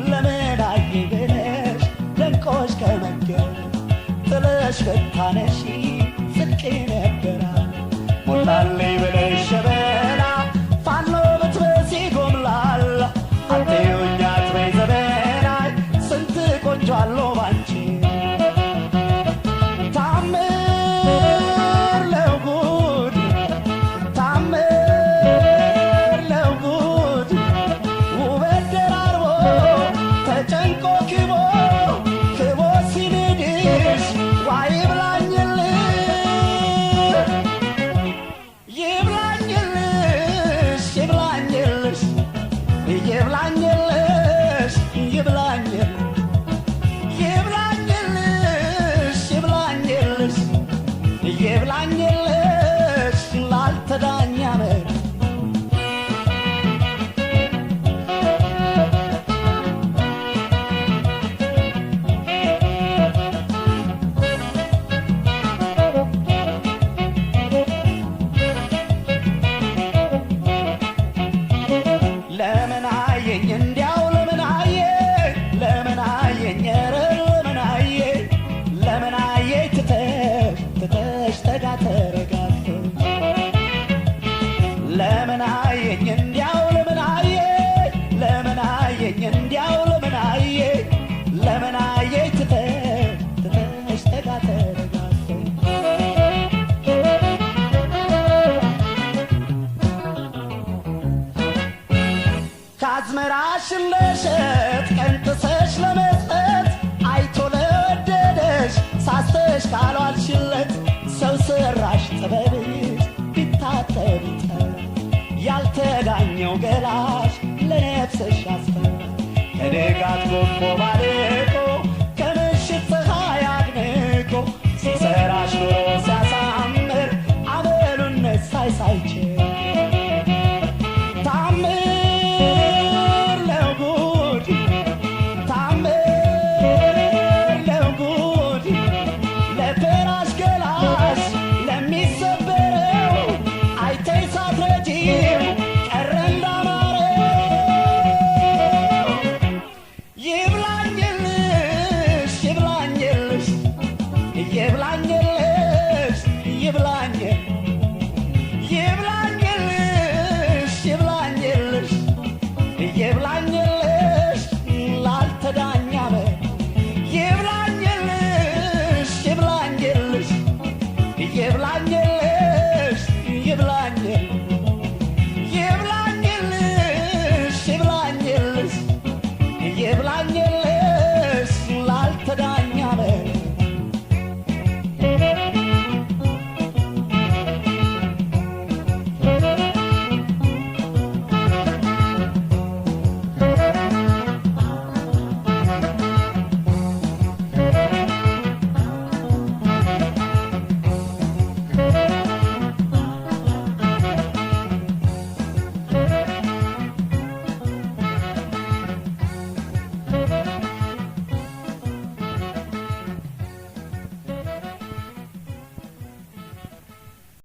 ለምን አይብለሽ ደንቆሽ ከመንገድ ጥለሽ ፈታነሽ ጽድቅ ነበራ ሞላልኝ ብለሽ ሸበላ ፋኖ ብትበሲ ጎምላል አትዩኝ አትበይ ዘበናይ ስንት ቆንጆ አለው ባንቺ ይብላኝልሽ ላልተዳኛ መር ለምን አየኝ እንዲያው ለምን አየኝ ለምን አየኝ ኧረ ለምን አየኝ ለምን አየኝ ትተሽ ተጋ ተረጋግተ ለምን አየኝ እንዲያው ለምን አየኝ ለምን አየኝ እንዲያው ለምን አየኝ ለምን አየኝ ትተሽ ተጋ ተረጋግተ ካዝመራሽን ለሸጥ ቀንጥሰሽ ለመስጠት አይቶ ለወደደሽ ሳስተሽ ካልዋልሽለት ሰው ሰራሽ ጥበብሽ ቢታጠብ ያልተዳኘው ገላሽ ለነፍስሽ አስፈራ ከደጋት ጎቦ